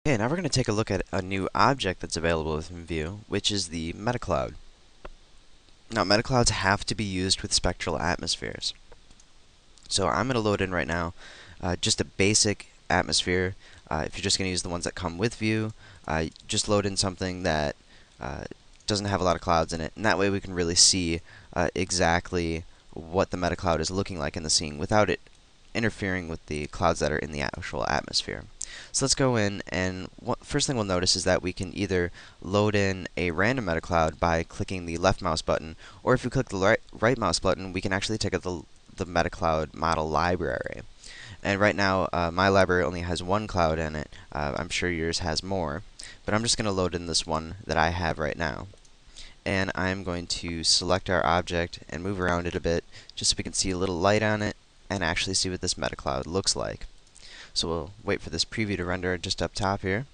Okay, now we're going to take a look at a new object that's available within View, which is the MetaCloud. Now, MetaClouds have to be used with spectral atmospheres. So I'm going to load in right now just a basic atmosphere. If you're just going to use the ones that come with View, just load in something that doesn't have a lot of clouds in it, and that way we can really see exactly what the MetaCloud is looking like in the scene without it interfering with the clouds that are in the actual atmosphere. So let's go in, and first thing we'll notice is that we can either load in a random MetaCloud by clicking the left mouse button, or if we click the right mouse button, we can actually take the MetaCloud model library. And right now, my library only has one cloud in it. I'm sure yours has more, but I'm just going to load in this one that I have right now. And I'm going to select our object and move around it a bit, just so we can see a little light on it and actually see what this MetaCloud looks like. So we'll wait for this preview to render just up top here,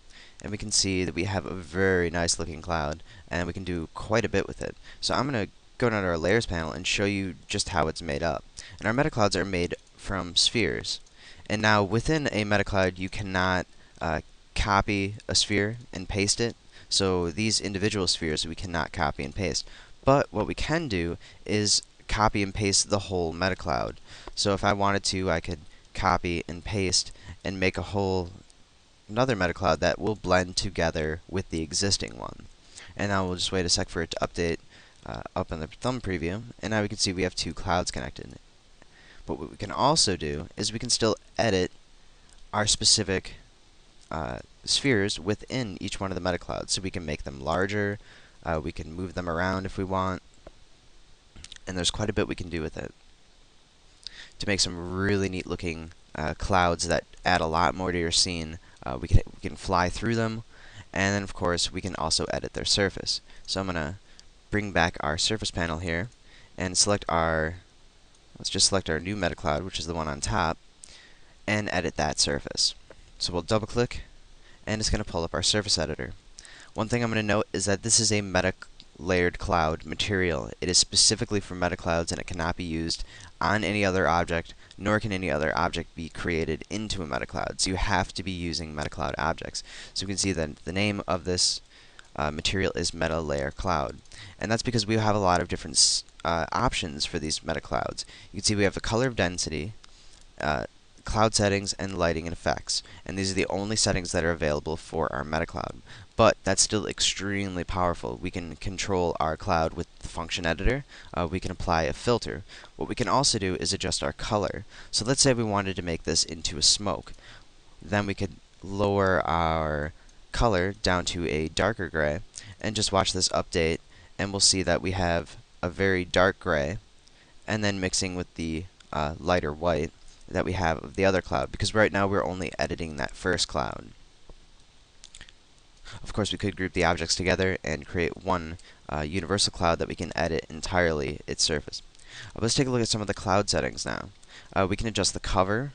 and we can see that we have a very nice looking cloud, and we can do quite a bit with it. So I'm going to go down to our layers panel and show you just how it's made up. And our MetaClouds are made from spheres. And now within a MetaCloud you cannot copy a sphere and paste it. So these individual spheres we cannot copy and paste. But what we can do is copy and paste the whole MetaCloud. So if I wanted to, I could copy and paste and make another MetaCloud that will blend together with the existing one. And now we'll just wait a sec for it to update up in the thumb preview, and now we can see we have two clouds connected. But what we can also do is we can still edit our specific spheres within each one of the MetaClouds. So we can make them larger, we can move them around if we want, and there's quite a bit we can do with it to make some really neat looking clouds that add a lot more to your scene. We can fly through them, and then of course we can also edit their surface. So I'm going to bring back our surface panel here and let's just select our new MetaCloud, which is the one on top, and edit that surface. So we'll double click, and it's going to pull up our surface editor. One thing I'm going to note is that this is a layered cloud material. It is specifically for MetaClouds, and it cannot be used on any other object, nor can any other object be created into a MetaCloud. So you have to be using MetaCloud objects. So you can see that the name of this material is Meta Layer Cloud, and that's because we have a lot of different options for these MetaClouds. You can see we have the color of density, cloud settings, and lighting and effects, and these are the only settings that are available for our MetaCloud. But that's still extremely powerful. We can control our cloud with the function editor. We can apply a filter. What we can also do is adjust our color. So let's say we wanted to make this into a smoke. Then we could lower our color down to a darker gray, and just watch this update, and we'll see that we have a very dark gray, and then mixing with the lighter white that we have of the other cloud, because right now we're only editing that first cloud. Of course, we could group the objects together and create one universal cloud that we can edit entirely its surface. Let's take a look at some of the cloud settings now. We can adjust the cover,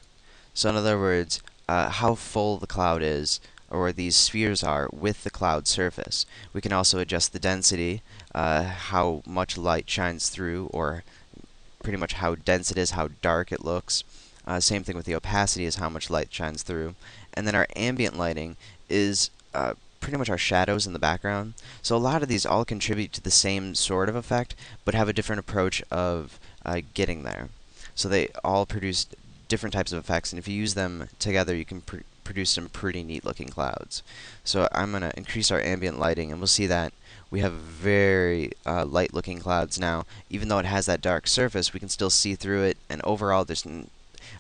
so in other words, how full the cloud is, or these spheres are, with the cloud surface. We can also adjust the density, how much light shines through, or pretty much how dense it is, how dark it looks. Same thing with the opacity, is how much light shines through. And then our ambient lighting is pretty much our shadows in the background. So a lot of these all contribute to the same sort of effect, but have a different approach of getting there. So they all produce different types of effects, and if you use them together, you can produce some pretty neat looking clouds. So I'm going to increase our ambient lighting, and we'll see that we have very light looking clouds now. Even though it has that dark surface, we can still see through it, and overall there's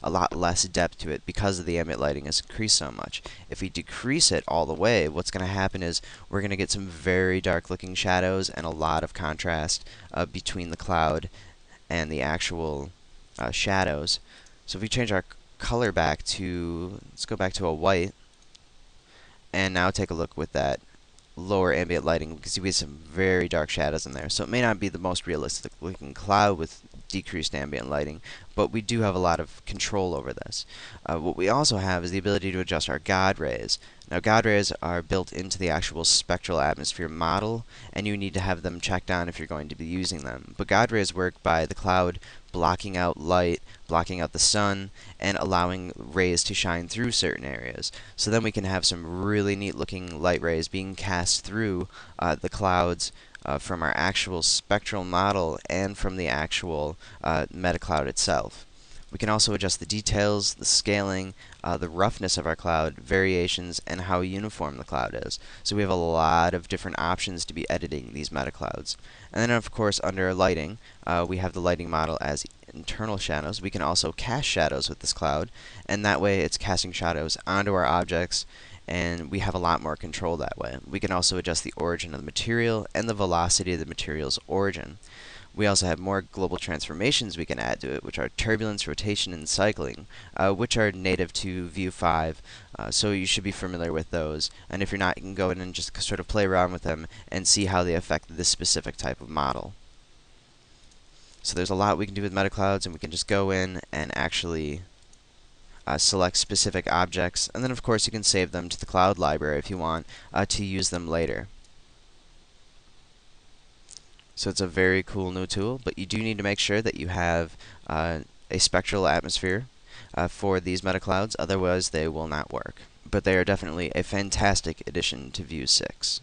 a lot less depth to it because of the ambient lighting has increased so much. If we decrease it all the way, what's going to happen is we're going to get some very dark looking shadows and a lot of contrast between the cloud and the actual shadows. So if we change our color back to, let's go back to a white, and now take a look with that lower ambient lighting, because we have some very dark shadows in there. So it may not be the most realistic looking cloud with decreased ambient lighting, but we do have a lot of control over this. What we also have is the ability to adjust our God rays. Now, God rays are built into the actual spectral atmosphere model, and you need to have them checked on if you're going to be using them. But God rays work by the cloud blocking out light, blocking out the sun, and allowing rays to shine through certain areas. So then we can have some really neat looking light rays being cast through the clouds from our actual spectral model and from the actual MetaCloud itself. We can also adjust the details, the scaling, the roughness of our cloud, variations, and how uniform the cloud is. So we have a lot of different options to be editing these MetaClouds. And then of course under lighting, we have the lighting model as internal shadows. We can also cast shadows with this cloud, and that way it's casting shadows onto our objects, and we have a lot more control that way. We can also adjust the origin of the material and the velocity of the material's origin. We also have more global transformations we can add to it, which are turbulence, rotation, and cycling, which are native to View 5, so you should be familiar with those. And if you're not, you can go in and just sort of play around with them and see how they affect this specific type of model. So there's a lot we can do with MetaClouds, and we can just go in and actually select specific objects, and then of course you can save them to the cloud library if you want to use them later. So it's a very cool new tool, but you do need to make sure that you have a spectral atmosphere for these MetaClouds, otherwise they will not work. But they are definitely a fantastic addition to View 6.